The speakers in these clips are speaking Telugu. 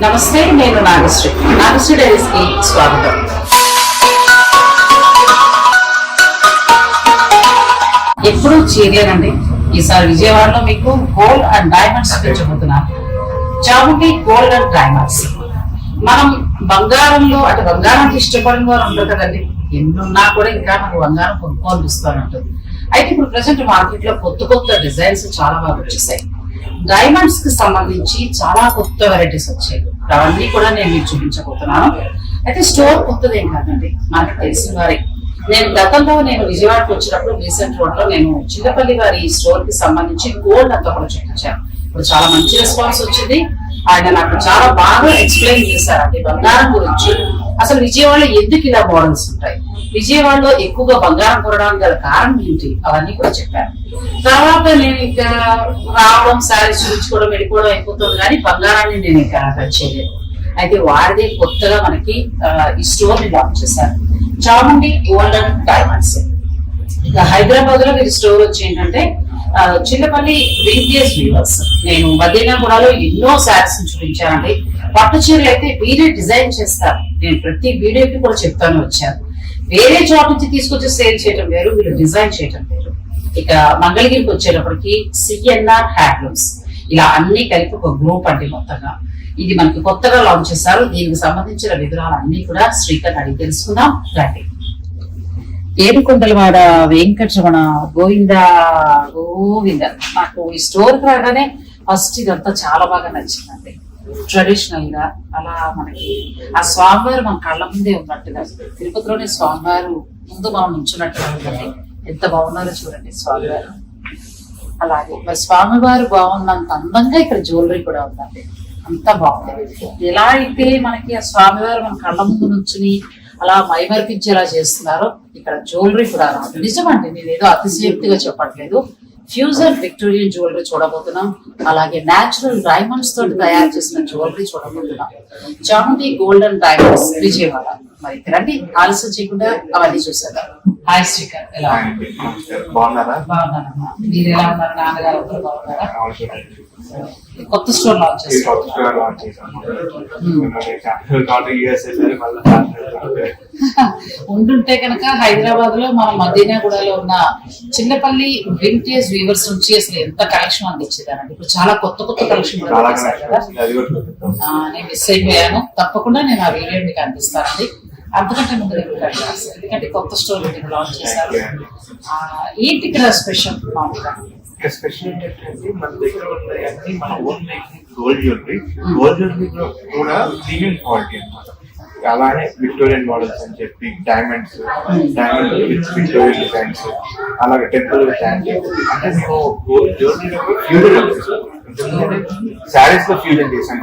నమస్తే, నేను నాగశ్రీ. నాగశ్రీ డైరీస్ కి స్వాగతం. ఎప్పుడు చీరలేనండి. ఈసారి విజయవాడలో మీకు గోల్డ్ అండ్ డైమండ్స్ చూపించబోతున్నాను. Chamundi gold and diamonds. మనం బంగారంలో అంటే బంగారానికి ఇష్టపడిన వారు ఉంటారు కదండి. ఎన్నున్నా కూడా ఇంకా నాకు బంగారం కొనుక్కోనిపిస్తానంటుంది. అయితే ఇప్పుడు ప్రజెంట్ మార్కెట్ లో కొత్త డిజైన్స్ చాలా బాగా వచ్చేసాయి. డైమండ్స్ కి సంబంధించి చాలా కొత్త వెరైటీస్ వచ్చాయి. అవన్నీ కూడా నేను మీకు చూపించబోతున్నాను. అయితే స్టోర్ కొత్తదేం కాదండి, నాకు తెలిసిన వారి. నేను గతంలో విజయవాడకు వచ్చినప్పుడు రీసెంట్ రోడ్ లో నేను చిల్లపల్లి వారి స్టోర్ కి సంబంధించి గోల్డ్ అంతా కూడా చూపించాను. ఇప్పుడు చాలా మంచి రెస్పాన్స్ వచ్చింది. ఆయన నాకు చాలా బాగా ఎక్స్ప్లెయిన్ చేశారండి బంగారం గురించి. అసలు విజయవాడలో ఎందుకు ఇలా మోడల్స్ ఉంటాయి, విజయవాడలో ఎక్కువగా బంగారం కొనడానికి గల కారణం ఏంటి, అవన్నీ కూడా చెప్పాను. తర్వాత నేను ఇంకా రావడం, శారీస్ చూపించుకోవడం, వెళ్ళిపోవడం అయిపోతుంది, కానీ బంగారాన్ని నేను ఇంకా టచ్ చేయలేదు. అయితే వారిదే కొత్తగా మనకి ఈ స్టోర్ ని లాంచ్ చేశారు, చాముండి గోల్డ్ అండ్ డైమండ్స్. ఇక హైదరాబాద్ లో వీరి స్టోర్ వచ్చి ఏంటంటే చిల్లపల్లి వింటేజ్ వీవర్స్. నేను మదీనాగూడలో ఎన్నో శారీస్ చూపించానండి. పట్టు చీరలు అయితే వీరే డిజైన్ చేస్తారు. నేను ప్రతి వీడియోకి కూడా చెప్తాను వచ్చాను. వేరే చోట నుంచి తీసుకొచ్చి సేల్ చేయడం వేరు, వీళ్ళు డిజైన్ చేయడం వేరు. ఇక మంగళగిరికి వచ్చేటప్పటికి సిఎన్ఆర్ హ్యాండ్లూమ్స్, ఇలా అన్ని కలిపి ఒక గ్రూప్ అండి మొత్తంగా. ఇది మనకి కొత్తగా లాంచ్ చేశారు. దీనికి సంబంధించిన వివరాలు అన్ని కూడా శ్రీకర్ అడిగి తెలుసుకుందాం రండి. ఏడుకొండలవాడ వెంకటరమణ గోవింద. నాకు ఈ స్టోర్ రాగానే ఫస్ట్ ఇదంతా చాలా బాగా నచ్చిందండి. ట్రెడిషనల్ గా అలా మనకి ఆ స్వామివారు మన కళ్ళ ముందే ఉన్నట్టుగా, తిరుపతిలోనే స్వామివారు ముందు మనం నుంచున్నట్టుగా ఉందండి. ఎంత బాగున్నారో చూడండి స్వామివారు. అలాగే మరి స్వామివారు బాగున్నంత అందంగా ఇక్కడ జ్యువెలరీ కూడా ఉందండి. అంతా బాగుంది. ఎలా అయితే మనకి ఆ స్వామివారు మన కళ్ళ ముందు నుంచుని అలా మైమర్పించేలా చేస్తున్నారో ఇక్కడ జ్యువెలరీ కూడా రాదు. నిజమండి, నేను ఏదో అతిశయోక్తిగా చెప్పట్లేదు. ఫ్యూజన్ విక్టోరియన్ జ్యువెలరీ చూడబోతున్నాం. అలాగే న్యాచురల్ డైమండ్స్ తోటి తయారు చేసిన జ్యువెలరీ చూడబోతున్నాం. Chamundi gold and diamonds Vijayawada. మరి రండి, ఆలస్యం చేయకుండా అవన్నీ చూసేద్దాం. హాయ్ శ్రీకర్, ఎలా బాగున్నారా? బాగున్నారమ్మా. మీరు ఎలా ఉన్నారు? నాన్నగారు అందరూ బాగున్నారా? కొత్త స్టోర్ లాంచ్ చేశారు. ఉంటుంటే కనుక హైదరాబాద్ లో మన మదీనాగూడలో ఉన్న చిన్నపల్లి వింటేజ్ వీవర్స్ నుంచి అసలు ఎంత కలెక్షన్ అందించేదానండి. ఇప్పుడు చాలా కొత్త కలెక్షన్ కూడా చేశారు కదా. నేను మిస్ అయిపోయాను. తప్పకుండా నేను ఆ వీడియో మీకు అందిస్తానండి. అంతకంటే ముందు ఎందుకంటే కొత్త స్టోర్ లాంచ్ చేశారు. ఏంటి ఇక్కడ స్పెషల్? మామూలుగా స్పెషల్ ఏంటంటే మన దగ్గర ఉంటాయి మన ఓన్ మేకింగ్ గోల్డ్ జ్యువెలరీ కూడా ప్రీమియం క్వాలిటీ అన్నమాట. అలానే విక్టోరియన్ మోడల్స్ అని చెప్పి డైమండ్స్ విత్ విక్టోరియన్ డిజైన్స్, అలాగే టెంపుల్ అంటే మేము గోల్డ్ జ్యువెలరీలో ఫ్యూజన్ శారీస్ లో ఫ్యూజన్ చేసాం,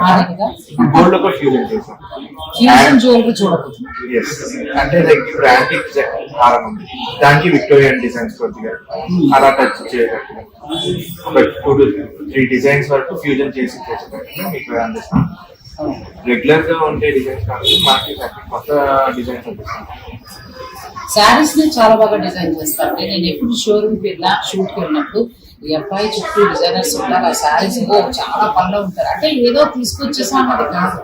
గోల్డ్ లో కూడా ఫ్యూజన్ చేసాం. అంటే లైక్ ఇప్పుడు యాంటిక్ హారం ఉంది, దానికి విక్టోరియన్ డిజైన్స్ కొద్దిగా అలా టచ్ చేయగట్టుగా ఒక 2-3 డిజైన్స్ వరకు ఫ్యూజన్ చేసి చేసేటట్టుగా మీకు అందిస్తాం. రెగ్యులర్ గా ఉండే డిజైన్స్ కాదు, మార్కెట్ కొత్త డిజైన్స్ అందిస్తాం. శారీస్ ని చాలా బాగా డిజైన్ చేస్తారు. నేను ఎప్పుడు షోరూమ్ కి వెళ్ళినా, షూట్ కి వెళ్ళినప్పుడు ఈ అబ్బాయి చుట్టూ డిజైనర్స్ ఉంటారు. ఆ శారీస్ చాలా పనిలో ఉంటారు. అంటే ఏదో తీసుకొచ్చేసామది కాదు.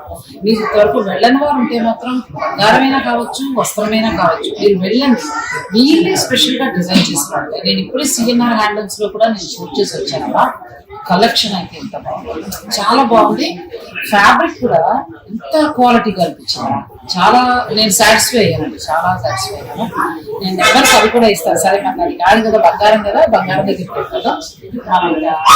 మీరు వరకు వెళ్ళని వారు ఉంటే మాత్రం బంగారమైనా కావచ్చు, వస్త్రమైనా కావచ్చు, మీరు వెళ్ళండి. వీళ్ళే స్పెషల్ గా డిజైన్ చేస్తున్నారు. నేను ఇప్పుడే సిఎన్ఆర్ హ్యాండ్లూమ్స్ లో కూడా నేను షూట్ చేసి వచ్చానమ్మా. కలెక్షన్ అయితే ఎంత బాగుంది, చాలా బాగుంది. ఫ్యాబ్రిక్ కూడా ఎంత క్వాలిటీగా అనిపించింది. చాలా నేను సాటిస్ఫై అయ్యానండి, చాలా సాటిస్ఫై అయ్యాను. నేను నెంబర్స్ అవి కూడా ఇస్తాను. సరే నాకు అది కాదు కదా, బంగారం కదా, బంగారం దగ్గర పెట్టదా.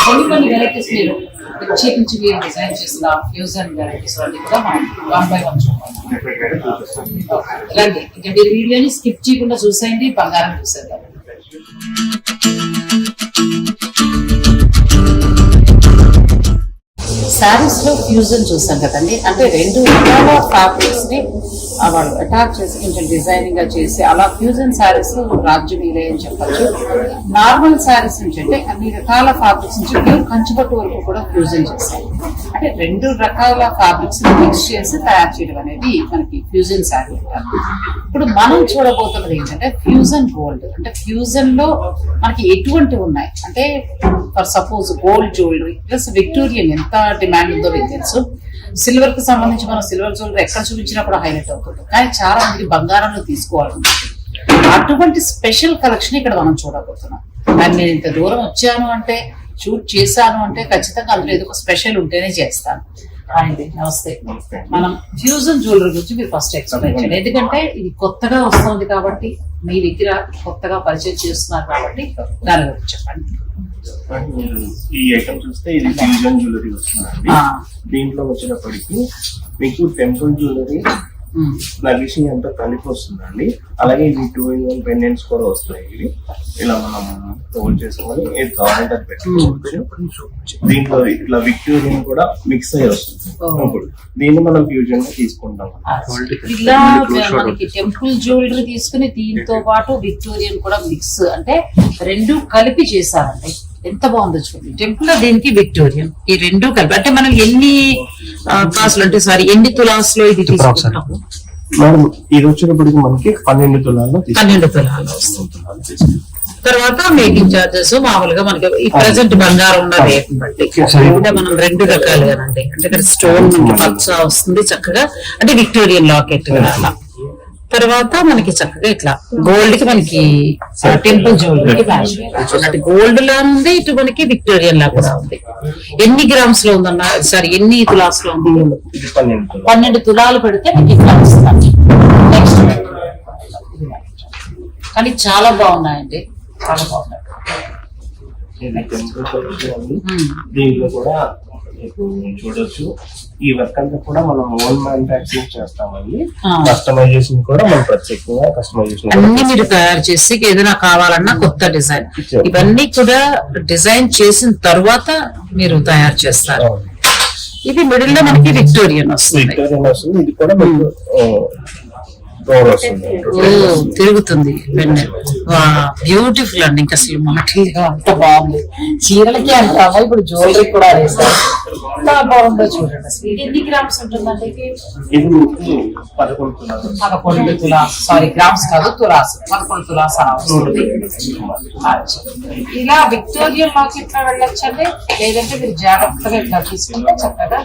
కొన్ని వెరైటీస్ మీరు ప్రత్యేకించి మీరు డిజైన్ చేసిన ఫ్యూజన్ వెరైటీస్ అన్ని కూడా మనం 1 by 1 చూద్దాం. రండి, ఇక మీరు వీడియోని స్కిప్ చేయకుండా చూసేయండి. బంగారం చూసేద్దాం. శారీస్ లో ఫ్యూజన్ చూసాం కదండి. అంటే 2 రకాల ఫ్యాబ్రిక్స్ ని వాళ్ళు అటాచ్ చేసి కొంచెం డిజైనింగ్ గా చేసి అలా ఫ్యూజన్ శారీస్ రాజ్యం మీరే అని చెప్పచ్చు. నార్మల్ శారీస్ నుంచి అంటే అన్ని రకాల ఫ్యాబ్రిక్స్ నుంచి ప్యూర్ కంచిపట్టు వరకు కూడా ఫ్యూజన్ చేశారు. అంటే 2 రకాల ఫ్యాబ్రిక్స్ మిక్స్ చేసి తయారు చేయడం అనేది మనకి ఫ్యూజన్ శారీ అంటారు. ఇప్పుడు మనం చూడబోతున్నది ఏంటంటే ఫ్యూజన్ గోల్డ్. అంటే ఫ్యూజన్ లో మనకి ఎటువంటివి ఉన్నాయి అంటే for suppose gold jewellery plus Victorian ఎంత డిమాండ్ ఉందో మీకు తెలుసు. సిల్వర్ కి సంబంధించి మనం సిల్వర్ జ్యువెలరీ ఎక్కడ చూపించినా కూడా హైలైట్ అవుతుంది, కానీ చాలా మంది బంగారంలో తీసుకోవాలనుకుంటుంది. అటువంటి స్పెషల్ కలెక్షన్ ఇక్కడ మనం చూడబోతున్నాం. అండ్ నేను ఇంత దూరం వచ్చాను అంటే, షూట్ చేశాను అంటే ఖచ్చితంగా అందులో ఏదో ఒక స్పెషల్ ఉంటేనే చేస్తాను. అండి నమస్తే. మనం ఫ్యూజన్ జ్యువెలరీ గురించి మీరు ఫస్ట్ ఎక్స్ప్లెయిన్ చేయండి, ఎందుకంటే ఇది కొత్తగా వస్తుంది కాబట్టి, మీ దగ్గర కొత్తగా పరిచయం చేస్తున్నారు కాబట్టి దాని గురించి చెప్పండి. ఈ ఐటమ్ చూస్తే ఇది ఫ్యూజన్ జ్యువెలరీ వస్తుందండి. దీంట్లో వచ్చినప్పటికీ మీకు టెంపుల్ జ్యువెలరీ నగిషి అంతా కలిపి వస్తుందండి. అలాగే ఇవి 2-in-1 పెండెంట్స్ కూడా వస్తాయి. ఇవి ఇలా మనం హోల్డ్ చేసుకొని ఏది కావాలంటే అది పెట్టుకోవచ్చు. దీంట్లో ఇట్లా విక్టోరియన్ కూడా మిక్స్ అయ్యి వస్తుంది. ఇప్పుడు దీన్ని మనం ఫ్యూజన్ గా తీసుకుంటాం. ఇలా మనకి టెంపుల్ జ్యువెలరీ తీసుకుని దీంతో పాటు విక్టోరియన్ కూడా మిక్స్, అంటే రెండు కలిపి చేశారండి. ఎంత బాగుందో చూడండి. టెంపుల్ దీనికి విక్టోరియన్ ఈ రెండు కలిపి, అంటే మనం ఎన్ని కాసులు అంటే ఎన్ని తులాస్ లో ఇది తీసుకుంటాం మేడం? ఇది వచ్చినప్పటికి మనకి 12 తులాల్లో 12 తులాలు వస్తుంది. తర్వాత మేకింగ్ చార్జెస్ మామూలుగా మనకి ఈ ప్రెసెంట్ బంగారం ఉన్న రేట్ బట్టి అంటే మనం రెండు రకాలుగానండి, అంటే ఇక్కడ స్టోన్ మనకి పచ్చ వస్తుంది చక్కగా, అంటే విక్టోరియన్ లాకెట్ అలా. తర్వాత మనకి చక్కగా ఇట్లా గోల్డ్ కి మనకి టెంపుల్ జ్యువెలరీకి మ్యాచ్ అన్నట్టు గోల్డ్ లా ఉంది, ఇటు మనకి విక్టోరియన్ లా కూడా ఉంది. ఎన్ని గ్రామ్స్ లో ఉందన్న ఎన్ని తులాస్ లో ఉంది? 12 తులాలు పెడితే మీకు ఇట్లా వస్తుంది. నెక్స్ట్ కానీ చాలా బాగున్నాయండి, చాలా బాగున్నాయి. దీంట్లో కూడా చూడొచ్చు. ఈ వర్క్ అంతా కూడా మనం ఓన్ మ్యానుఫ్యాక్చరింగ్ చేస్తామండి. కస్టమైజేషన్ కూడా మనం ప్రత్యేకంగా కస్టమైజేషన్ అన్ని మీరు తయారు చేసి ఏదైనా కావాలన్నా కొత్త డిజైన్ ఇవన్నీ కూడా డిజైన్ చేసిన తర్వాత మీరు తయారు చేస్తారు. ఇది మిడిల్ లో మనకి విక్టోరియన్ వస్తుంది. ఇది కూడా మీకు తిరుగుతుంది. బ్యూటిఫుల్ అండి, ఇంకా అసలు మాటలుగా అంత బాగుంది. చీరలకి అంటావా, ఇప్పుడు జ్యువెలరీ కూడా వేస్తారు. ఎంత బాగుందో చూడండి. అసలు ఇది ఎన్ని గ్రామ్స్ ఉంటుందండి? ఇది 11 తులాస్, సారీ గ్రామ్స్ కాదు తులాస్, 11 తులాస్ అలా వస్తుంది. ఇలా విక్టోరియన్ లాకెట్ లో వెళ్ళొచ్చండి, లేదంటే మీరు జాగ్రత్తగా ఇట్లా తీసుకుంటే చక్కగా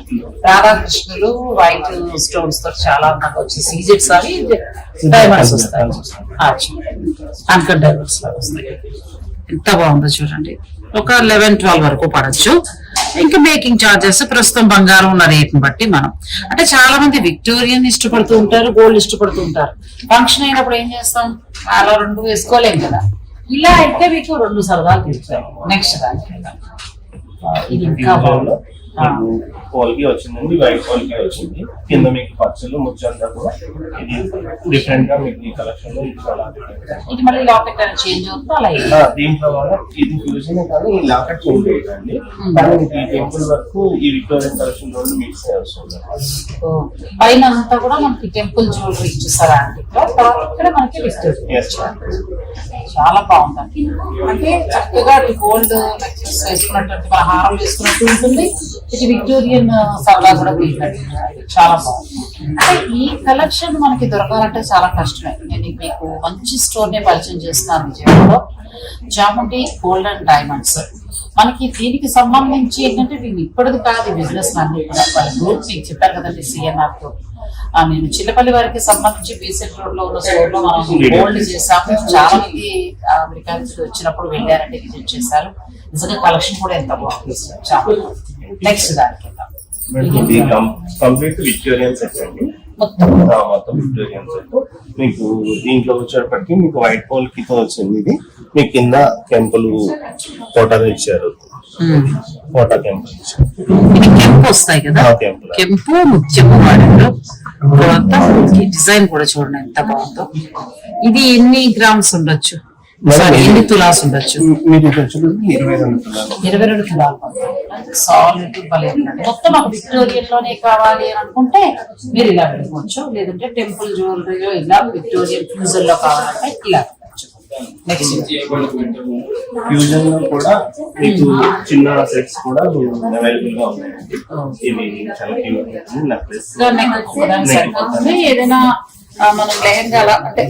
రాధాకృష్ణులు వైట్ స్టోన్స్ తో చాలా అందంగా వచ్చి సీజెట్స్ అవి డైమండ్స్ వస్తాయి, అన్కట్ డైమండ్స్ లాగా వస్తాయి. ఎంత బాగుందో చూడండి. ఒక 11-12 వరకు పడచ్చు. ఇంకా మేకింగ్ చార్జెస్ ప్రస్తుతం బంగారం ఉన్న రేట్ని బట్టి మనం, అంటే చాలా మంది విక్టోరియన్ ఇష్టపడుతూ ఉంటారు, గోల్డ్ ఇష్టపడుతూ ఉంటారు. ఫంక్షన్ అయినప్పుడు ఏం చేస్తాం, అలా రెండు వేసుకోలేం కదా. ఇలా అయితే మీకు 2 సరదాలు తీరుతాయి. నెక్స్ట్ దానికి ఇది ఇంకా బాగుంది. పోల్కి వచ్చిందండి, వైట్ పోల్కి వచ్చింది. కింద మీకు పచ్చలు ముచ్చంతా కూడా ఇది డిఫరెంట్ గా మీకు ఈ కలెక్షన్ లో ఇది మళ్ళీ లాకెట్ అనేది చేంజ్ అవుతుంది. అలా దీంట్లో ఇది ఫ్యూజన్ కానీ ఈ లాకెట్ చేంజ్ అవుతుంది. కానీ ఈ టెంపుల్ వరకు ఈ విక్టోరియన్ కలెక్షన్ రెండు మిక్స్ అయ్యి వస్తుంది. పైన అంతా కూడా మనకి టెంపుల్ జ్యువెలరీ ఇచ్చేసారా అండి. ఇక్కడ మనకి చాలా బాగుందండి, అంటే చక్కగా గోల్డ్ నెక్లెస్ వేసుకున్నట్టు హారం వేసుకున్నట్టు ఉంటుంది. ఇది విక్టోరియన్ సరదా కూడా తీసినట్టు చాలా బాగుంది. అంటే ఈ కలెక్షన్ మనకి దొరకాలంటే చాలా కష్టమే. నేను మీకు మంచి స్టోర్ నే పరిచయం చేస్తున్నాను విజయవాడలో, చాముండి గోల్డ్ అండ్ డైమండ్స్. మనకి దీనికి సంబంధించి ఏంటంటే వీళ్ళు ఇప్పటిది కాదు బిజినెస్ అన్ని కూడా వాళ్ళ గ్రూప్ మీకు చెప్పారు కదండి సిఎన్ఆర్ గ్రూప్. నేను చిల్లపల్లి వారికి సంబంధించి బీసెంట్ రోడ్ లో ఉన్న స్టోర్ లో మనం గోల్డ్ చేసాము. చాలా మంది అమెరికా నుంచి వచ్చినప్పుడు వెళ్ళారంటే విజిట్ చేశారు. నిజంగా కలెక్షన్ కూడా ఎంత బాగుంది. చాలా నెక్స్ట్ దానికి కంప్లీట్ విక్టోరియన్ సెట్ అండి, మొత్తం విక్టోరియన్ సెట్. మీకు దీంట్లో వచ్చేటప్పటికి మీకు వైట్ పోల్ కితో వచ్చింది. ఇది మీ కింద కెంపులు ఫోటోలు ఇచ్చారు, ఫోటో కెంపులు ఇచ్చారు. కెంపు వస్తాయి కదా, కెంపు ముత్యము వాడారు. తర్వాత డిజైన్ కూడా చూడండి ఎంత బాగుందో. ఇది ఎన్ని గ్రామ్స్ ఉండొచ్చు, ఎన్ని తులాస్ ఉండొచ్చు? 22 తులాలు. సాలిడ్ భలే ఉందండి. మొత్తం మాకు విక్టోరియన్ లోనే కావాలి అని అనుకుంటే మీరు ఇలా వెళ్ళిపోవచ్చు, లేదంటే టెంపుల్ జ్యువెలరీలో ఇలా విక్టోరియన్ ఫ్యూజన్ లో కావాలంటే ఇలా వెళ్ళచ్చు. నెక్స్ట్ ఫ్యూజన్ లో కూడా మీకు చిన్న సెట్స్ కూడా అవైలబుల్ గా ఉన్నాయండి. ఇవి చాలా నెక్లెస్ ఏదైనా మనం లెహంగా అంటే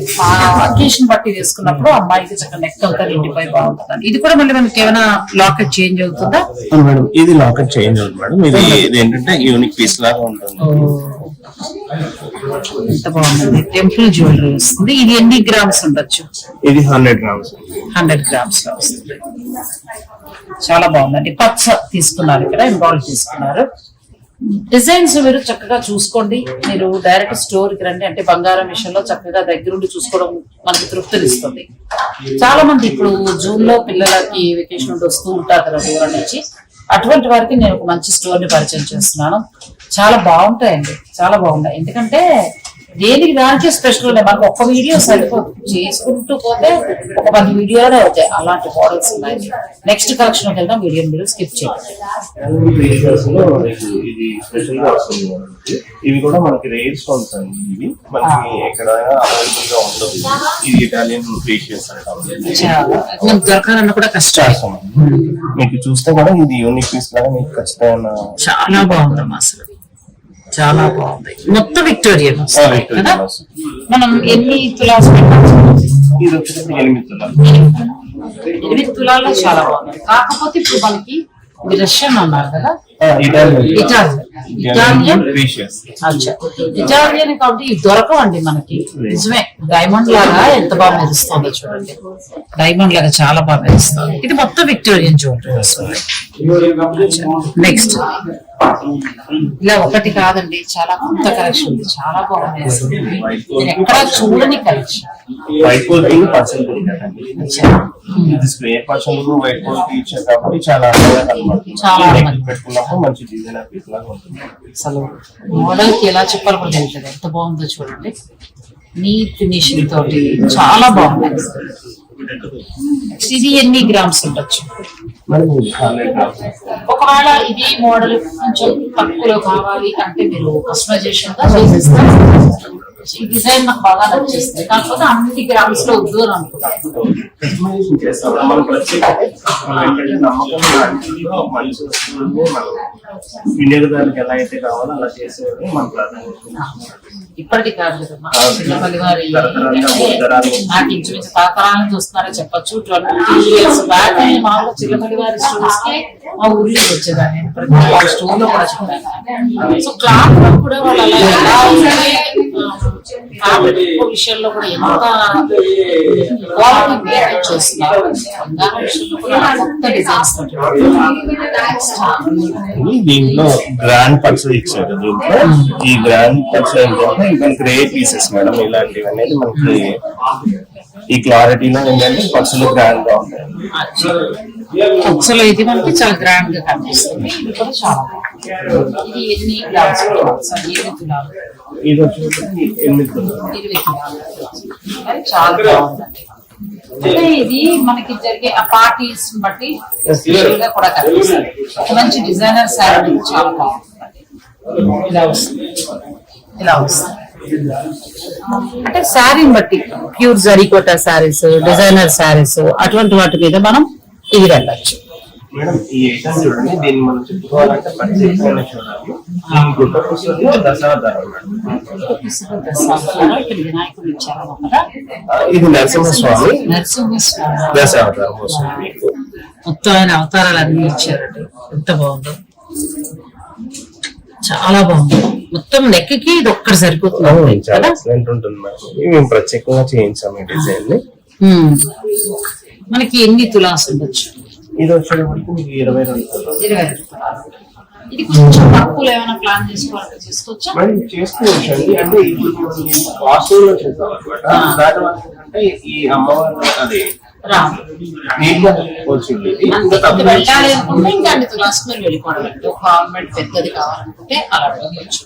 అకేషన్ బట్టి వేసుకున్నప్పుడు అమ్మాయికి చక్కగా నెక్ అవుతా ఇంటిపై బాగుంటుంది. ఇది కూడా మళ్ళీ మనకి ఏమైనా లాకెట్ చేంజ్ అవుతుందా? మేడం ఇది లాకెట్ చేంజ్ అవుతుంది మేడం. ఇది ఏంటంటే యూనిక్ పీస్ లాగా ఉంటుంది. ఎంత బాగుంది. టెంపుల్ జ్యువెలరీ వస్తుంది. ఇది ఎన్ని గ్రామ్స్ ఉండొచ్చు? ఇది 100 గ్రామ్స్. 100 గ్రామ్స్ లో వస్తుంది. చాలా బాగుందండి. పచ్చ తీసుకున్నారు, ఇక్కడ ఎంబ్రాయిడరీ తీసుకున్నారు. డిజైన్స్ మీరు చక్కగా చూసుకోండి. మీరు డైరెక్ట్ స్టోర్ కి రండి. అంటే బంగారం విషయంలో చక్కగా దగ్గరుండి చూసుకోవడం మనకి తృప్తినిస్తుంది. చాలా మంది ఇప్పుడు జూన్ లో పిల్లలకి వెకేషన్ ఉండి వస్తూ ఉంటారు కదా దూరం నుంచి. అటువంటి వారికి నేను ఒక మంచి స్టోర్ ని పరిచయం చేస్తున్నాను. చాలా బాగుంటాయండి, చాలా బాగుంటాయి. ఎందుకంటే దేనికి దానికే స్పెషల్ ఉన్నాయి. మనకు ఒక్క వీడియో సరిపోదు, చేసుకుంటూ పోతే ఒక 10 వీడియోలే అవుతాయి. అలాంటి మోడల్స్ ఉన్నాయి. నెక్స్ట్ కలెక్షన్ వెళ్దాం. వీడియో మీరు స్కిప్ చేయండి. ఇది స్పెషల్ గా వస్తుంది. ఇవి కూడా మనకి రేర్ స్టోన్స్ అండి. ఇవి మనకి ఎక్కడ అవైలబుల్ గా ఉండదు. ఇది ఇటాలియన్ ప్రీషియస్ మనకు దొరకాలన్నా కూడా కష్టం. మీకు చూస్తే కూడా ఇది యూనిక్ పీస్ లాగా మీకు ఖచ్చితంగా చాలా బాగుందమ్మా. అసలు చాలా బాగుంది. మొత్తం విక్టోరియన్ కదా. మనం ఎన్ని తులాస్ ఇది వచ్చేసి 8 తులాలు. 8 తులాల్లో చాలా బాగుంది. కాకపోతే ఇప్పుడు మనకి రష్యన్ అన్నారు కదా, ఇటాలియన్ ప్రీషియస్. ఇటాలియన్ కాబట్టి ఇవి దొరకవండి మనకి. నిజమే, డైమండ్ లాగా ఎంత బాగా మెరుస్తుందో చూడండి. డైమండ్ లాగా చాలా బాగా మెరుస్తుంది. ఇది మొత్తం విక్టోరియన్ జ్యువెలరీ వస్తుంది. నెక్స్ట్ ఇలా ఒకటి కాదండి, చాలా కొత్త కలెక్షన్ ఉంది. చాలా బాగుంది. నేను ఎక్కడా చూడని కలెక్షన్. వైట్ గోల్డ్ పర్సన్ ఇది స్క్వేర్ పర్సన్ వైట్ గోల్డ్ ఇచ్చారు కాబట్టి చాలా చాలా పెట్టుకున్నప్పుడు మంచి డిజైన్ పీస్ లాగా ఉంటుంది. అసలు మోడల్ కి ఎలా చెప్పాలి కూడా తెలియదు. ఎంత బాగుందో చూడండి. నీట్ ఫినిషింగ్ తోటి చాలా బాగుంది. ఇది ఎన్ని గ్రామ్స్ ఉండొచ్చు? ఒకవేళ ఇది మోడల్ కొంచెం తక్కువలో కావాలి అంటే మీరు కస్టమైజేషన్ గా చేసిస్తారు. ఈ డిజైన్ నాకు బాగా నచ్చేస్తుంది. కాకపోతే అన్ని గ్రామ్స్ లో వద్దు అని అనుకుంటాను. వినియోగదారులకు ఎలా అయితే కావాలో అలా చేసేది మన ప్రాధాన్యత. ఇప్పటికి కాదు కదమ్మా, చిన్నపల్లి వారి నాకు ఇంచుమించు తరతరాలను చూస్తున్నారని చెప్పొచ్చు. 20 years బ్యాక్ మామూలుగా చిన్నపల్లి వారి స్టోర్స్ కి మా ఊర్లో వచ్చేదాన్ని. ప్రతి స్టోర్ లో కూడా చెప్పాను. సో క్లాత్ లో కూడా వాళ్ళు అలా ఎలా విషయంలో కూడా ఎంత క్వాలిటీ మెయింటైన్ చేస్తున్నారు. బంగారం విషయంలో కూడా కొత్త డిజైన్స్ దీంట్లో గ్రాండ్ పర్స్ ఇచ్చారు. దీంట్లో ఈ గ్రాండ్ పర్స్ ఏంటంటే మనకి రేర్ పీసెస్ మేడం. ఇలాంటివి అనేది మనకి ఈ క్లారిటీలో ఏంటంటే పర్సులు గ్రాండ్ గా ఉంటాయి. అసలు ఇది మనకి చాలా గ్రాండ్ గా కనిపిస్తుంది. ఇది కూడా చాలా బాగుంది. ఇది ఎన్ని గ్రామ్స్? 7 తులాలు. ఇది వచ్చేసి 8 తులాలు. 20 తులాలు. చాలా బాగుందండి. అంటే ఇది మనకి జరిగే ఆ పార్టీస్ బట్టి స్పెషల్ గా కూడా కనిపిస్తుంది. మంచి డిజైనర్ శారీ చాలా బాగుంటుంది. ఇలా వస్తుంది, ఇలా వస్తుంది. అంటే శారీని బట్టి ప్యూర్ జరీకోటా శారీస్, డిజైనర్ శారీస్ అటువంటి వాటి మీద మనం ఇది వెళ్ళచ్చు. మేడం ఈ ఐటమ్ చూడండి, దీన్ని మనం చెప్పుకోవాలంటే ప్రత్యేకంగా చూడాలి. ఈ గుట్టపూసలు దశావతారం మేడం. వినాయకుడు ఇచ్చారు కదా, ఇది నరసింహస్వామి నరసింహస్వామి దశావతారం వస్తుంది. మొత్తం ఆయన అవతారాలు అన్ని ఇచ్చారండి. ఎంత బాగుందో, చాలా బాగుంది. మొత్తం నెక్ కి ఇది ఒక్కటి సరిపోతుంది చాలా ఎక్సలెంట్ ఉంటుంది మేడం. మేము ప్రత్యేకంగా చేయించాము ఈ డిజైన్ ని. మనకి ఎన్ని తులాస్ ఉండొచ్చు? ఇది వచ్చేటప్పటికి మీకు 22 తులాలు. 22 తులాలు. ఇది కొంచెం తక్కువలో ఏమైనా ప్లాన్ చేసుకోవాలంటే చేసుకోవచ్చా? మనం చేసుకోవచ్చు అండి. అంటే ఇప్పుడు వాస్తువులో చేస్తాం అనమాట. దాని వల్ల అంటే ఈ అమ్మవారి అది నీట్ గా వచ్చింది. వెళ్ళాలి అనుకుంటే ఇంకా అన్ని తులాస్ మీరు వెళ్ళిపోవడం. ఒక ఆర్నమెంట్ పెద్దది కావాలనుకుంటే అలా వెళ్ళచ్చు.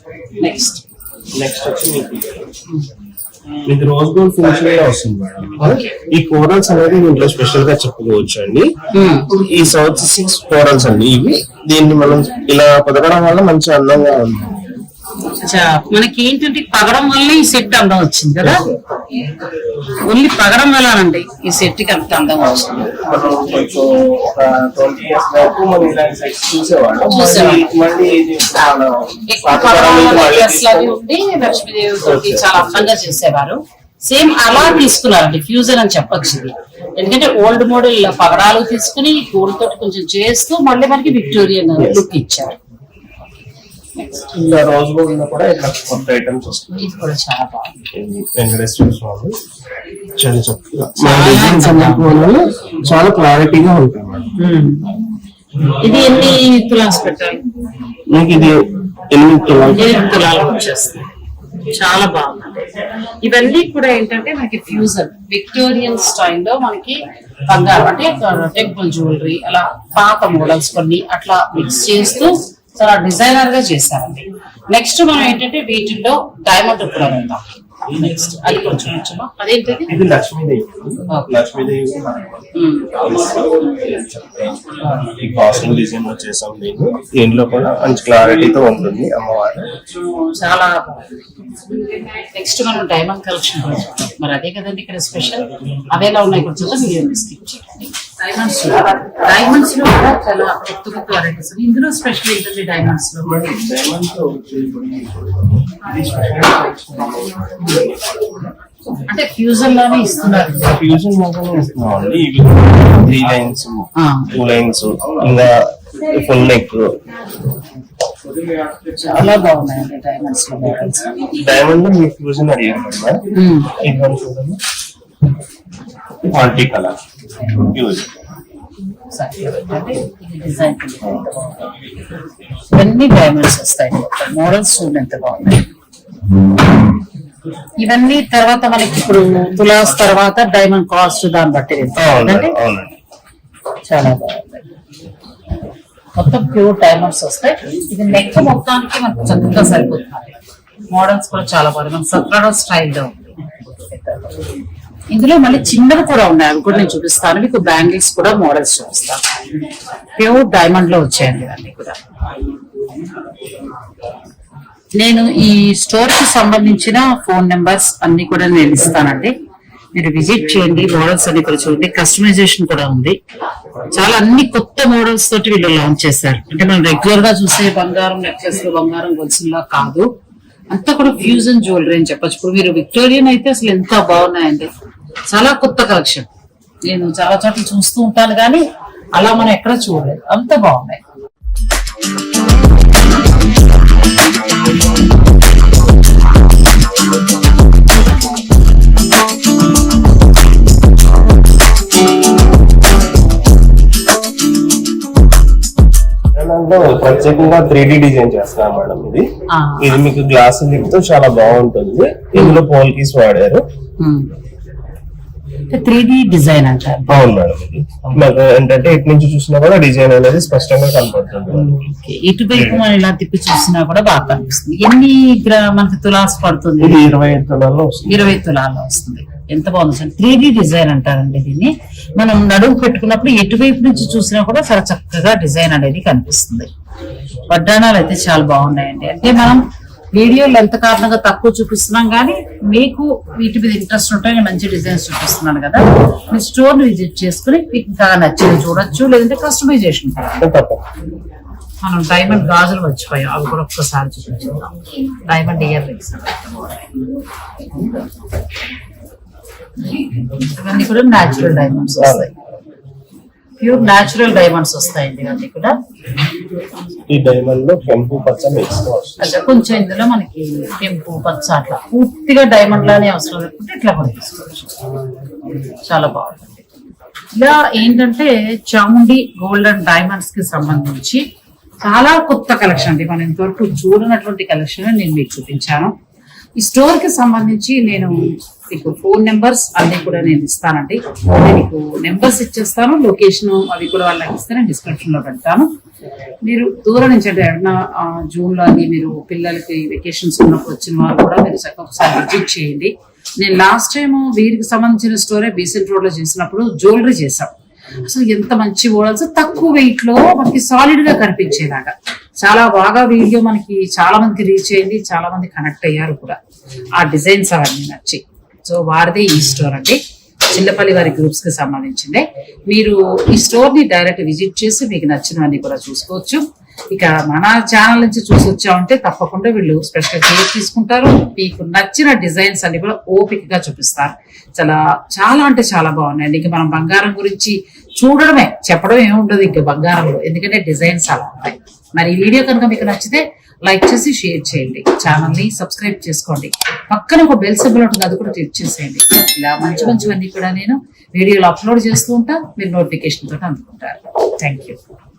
నెక్స్ట్ వచ్చి మీకు రోజ్ గోల్డ్ ఫినిషింగ్ లో వస్తుంది మేడం. ఈ కోరల్స్ అనేది దీంట్లో స్పెషల్ గా చెప్పుకోవచ్చు అండి. ఈ సౌత్ 6 కోరల్స్ అండి. ఇవి దీన్ని మనం ఇలా పదకడం వల్ల మంచి అందంగా ఉంది. మనకి ఏంటంటే పగడం వల్ల ఈ సెట్ అందం వచ్చింది కదా. ఓన్లీ పగడం వల్లనండి ఈ సెట్ కి అంత అందంగా వచ్చింది. మనం కొంచెం ఒక 20 years వరకు మనం ఇలాంటి సెట్స్ చూసేవాళ్ళం. మళ్ళీ ఇది ఎక్కువ పగడాల నెక్లెస్లు అవి ఉండి లక్ష్మీదేవి తోటి చాలా అందంగా చేసేవారు. సేమ్ అలా తీసుకున్నారండి, ఫ్యూజన్ అని చెప్పొచ్చు ఇది. ఎందుకంటే ఓల్డ్ మోడల్ పగడాలు తీసుకుని గోల్డ్ తోటి కొంచెం చేస్తూ మళ్ళీ మనకి విక్టోరియన్ లుక్ ఇచ్చారు. ఇంకా రోజు గోల్డ్ కూడా ఇట్లా కొత్త ఐటమ్స్ వస్తుంది. ఇది కూడా చాలా బాగుంది. వెంకటేశ్వర స్వామి చాలా చక్కగా చాలా క్లారిటీగా ఉంటుంది మేడం. ఇది ఎన్ని తులాస్ పెట్టాలి? మీకు ఇది 8 తులాలు వచ్చేస్తుంది. చాలా బాగుంది. ఇవన్నీ కూడా ఏంటంటే మనకి ఫ్యూజన్ విక్టోరియన్ స్టైల్లో మనకి బంగారం అంటే టెంపుల్ జ్యువెలరీ అలా పాత మోడల్స్ కొన్ని అట్లా మిక్స్ చేస్తూ చాలా డిజైనర్ గా చేశారండి. నెక్స్ట్ మనం ఏంటంటే వీటిల్లో డైమండ్ కూడా వెళ్దాం. నెక్స్ట్ అది కొంచెం కొంచెం అదేంటది ఇది లక్ష్మీదేవి. లక్ష్మీదేవి ఈ కాస్ట్యూమ్ డిజైన్ వచ్చేసాం. దీనిలో కూడా మంచి క్లారిటీతో ఉంటుంది అమ్మవారు. చాలా నెక్స్ట్ మనం డైమండ్ కలెక్షన్ మరి అదే కదండి ఇక్కడ స్పెషల్. అవేలా ఉన్నాయి కొంచెం డైమండ్స్ లో కూడా చాలా కొత్త కొత్త వెరైటీస్. ఇందులో స్పెషల్ ఏంటంటే డైమండ్స్ లో అంటే ఫ్యూజన్ లానే ఇస్తున్నారు. ఫ్యూజన్ లాగానే ఇస్తున్నాం అండి. ఇవి 3 లైన్స్ 2 లైన్స్ ఇంకా ఫుల్ నెక్ చాలా బాగున్నాయండి డైమండ్స్ లో మోడల్స్. డైమండ్ లో మీ ఫ్యూజన్ అడిగారు ఇవన్నీ చూడండి. ఆంటీ కలర్ ఇవన్నీ డైమండ్స్ వస్తాయి. మోడల్స్ చూడండి ఎంత బాగున్నాయి. ఇవన్నీ తర్వాత మనకి ఇప్పుడు తులాస్ తర్వాత డైమండ్ కాస్ట్ దాన్ని బట్టి చాలా బాగుంది. మొత్తం ప్యూర్ డైమండ్స్ వస్తాయి. ఇది నెక్ మొత్తానికి మనకు చక్కగా సరిపోతుంది. మోడల్స్ కూడా చాలా బాగుంది. మన సత్రాడో స్టైల్లో ఉంది. ఇందులో మళ్ళీ చిన్నవి కూడా ఉన్నాయి, అవి కూడా నేను చూపిస్తాను మీకు. బ్యాంగిల్స్ కూడా మోడల్స్ చూపిస్తాను. ప్యూర్ డైమండ్ లో వచ్చాయండి ఇవన్నీ కూడా. నేను ఈ స్టోర్ కి సంబంధించిన ఫోన్ నెంబర్స్ అన్ని కూడా నేను ఇస్తానండి. మీరు విజిట్ చేయండి. మోడల్స్ అన్ని కూడా చూడండి. కస్టమైజేషన్ కూడా ఉంది. చాలా అన్ని కొత్త మోడల్స్ తోటి వీళ్ళు లాంచ్ చేశారు. అంటే మనం రెగ్యులర్ గా చూసే బంగారం నెక్లెస్ లో బంగారం గొలుసులా కాదు, అంతా కూడా ఫ్యూజన్ జ్యువెలరీ అని చెప్పచ్చు. ఇప్పుడు మీరు విక్టోరియన్ అయితే అసలు ఎంత బాగున్నాయండి. చాలా కొత్త కలెక్షన్. నేను చాలా చోట్ల చూస్తూ ఉంటాను కానీ అలా మనం ఎక్కడ చూడలేదు, అంత బాగున్నాయి. ప్రత్యేకంగా 3D డిజైన్ చేస్తాం మేడం. ఇది మీకు గ్లాస్ లిప్ తో చాలా బాగుంటుంది. ఇందులో పోల్కీస్ వాడారు. 3D డిజైన్ అంటారు. అవును మేడం. ఇది మాకు ఏంటంటే ఇటు నుంచి చూసినా కూడా డిజైన్ అనేది స్పష్టంగా కనపడుతుంది. ఇటువైపు మనం ఇలా తిప్పి చూసినా కూడా బాగా కనిపిస్తుంది. ఎన్ని మనకి తులాస్ పడుతుంది? ఇది 25 తులాల్లో వస్తుంది. 20 తులాల్లో వస్తుంది. ఎంత బాగుంది. 3D డిజైన్ అంటారండి దీన్ని. మనం నడుము పెట్టుకున్నప్పుడు ఎటువైపు నుంచి చూసినా కూడా చాలా చక్కగా డిజైన్ అనేది కనిపిస్తుంది. వడ్డాణాలు అయితే చాలా బాగున్నాయండి. అంటే మనం వీడియోలు ఎంత కారణంగా తక్కువ చూపిస్తున్నాం కానీ మీకు వీటి మీద ఇంట్రెస్ట్ ఉంటే నేను మంచి డిజైన్స్ చూపిస్తున్నాను కదా. మీ స్టోర్ ని విజిట్ చేసుకుని మీకు ఇంకా నచ్చింది చూడొచ్చు, లేదంటే కస్టమైజేషన్. మనం డైమండ్ గాజులు మర్చిపోయాం, అవి కూడా ఒక్కసారి చూపించుకుందాం. డైమండ్ ఇయర్ రింగ్స్ ఇవన్నీ కూడా న్యాచురల్ డైమండ్స్ వస్తాయి. ప్యూర్ న్యాచురల్ డైమండ్స్ వస్తాయండి ఇవన్నీ కూడా. ఈ డైమండ్ లో కెంపు పచ్చ మిక్స్ అట్లా కొంచెం ఇందులో మనకి కెంపు పచ్చ అట్లా పూర్తిగా డైమండ్ లానే అవసరం లేకుంటే ఇట్లా కూడా తీసుకోవచ్చు. చాలా బాగుంటుంది. ఇలా ఏంటంటే చాముండి గోల్డ్ అండ్ డైమండ్స్ కి సంబంధించి చాలా కొత్త కలెక్షన్ అండి. మనం ఇంతవరకు చూడనటువంటి కలెక్షన్ నేను మీకు చూపించాను. ఈ స్టోర్ కి సంబంధించి నేను మీకు ఫోన్ నెంబర్స్ అన్ని కూడా నేను ఇస్తానండి. మీకు నెంబర్స్ ఇచ్చేస్తాను, లొకేషన్ అవి కూడా వాళ్ళకి ఇస్తే నేను డిస్క్రిప్షన్ లో పెడతాను. మీరు దూరం నుంచి అంటే జూన్ లో అది మీరు పిల్లలకి వెకేషన్స్ ఉన్నప్పుడు వచ్చిన వాళ్ళు కూడా మీరు చక్కగా ఒకసారి విజిట్ చేయండి. నేను లాస్ట్ టైం వీరికి సంబంధించిన స్టోరే బీసెంట్ రోడ్ లో చేసినప్పుడు జ్యువెలరీ చేశాం. అసలు ఎంత మంచి మోడల్స్ తక్కువ వెయిట్ లో మనకి సాలిడ్ గా కనిపించేలాగా చాలా బాగా వీడియో మనకి చాలా మందికి రీచ్ అయింది. చాలా మంది కనెక్ట్ అయ్యారు కూడా. ఆ డిజైన్స్ అవన్నీ నచ్చి సో వారిదే ఈ స్టోర్ అండి, చిల్లపల్లి వారి గ్రూప్స్ కి సంబంధించిందే. మీరు ఈ స్టోర్ ని డైరెక్ట్ విజిట్ చేసి మీకు నచ్చినవన్నీ కూడా చూసుకోవచ్చు. ఇక మన ఛానల్ నుంచి చూసి వచ్చామంటే తప్పకుండా వీళ్ళు స్పెషల్ కేర్ తీసుకుంటారు. మీకు నచ్చిన డిజైన్స్ అన్ని కూడా ఓపికగా చూపిస్తారు. చాలా అంటే చాలా బాగున్నాయండి. ఇంక మనం బంగారం గురించి చూడడమే, చెప్పడం ఏముండదు ఇంకా బంగారంలో, ఎందుకంటే డిజైన్స్ అలా ఉంటాయి. మరి ఈ వీడియో కనుక మీకు నచ్చితే లైక్ చేసి షేర్ చేయండి, ఛానల్ ని సబ్స్క్రైబ్ చేసుకోండి, పక్కన ఒక బెల్ సింబల్ ఉంటుంది అది కూడా క్లిక్ చేసేయండి. ఇలా మంచివన్నీ కూడా నేను వీడియోలు అప్లోడ్ చేస్తూ ఉంటాను, మీరు నోటిఫికేషన్ తోటి అందుకుంటారు. Thank you.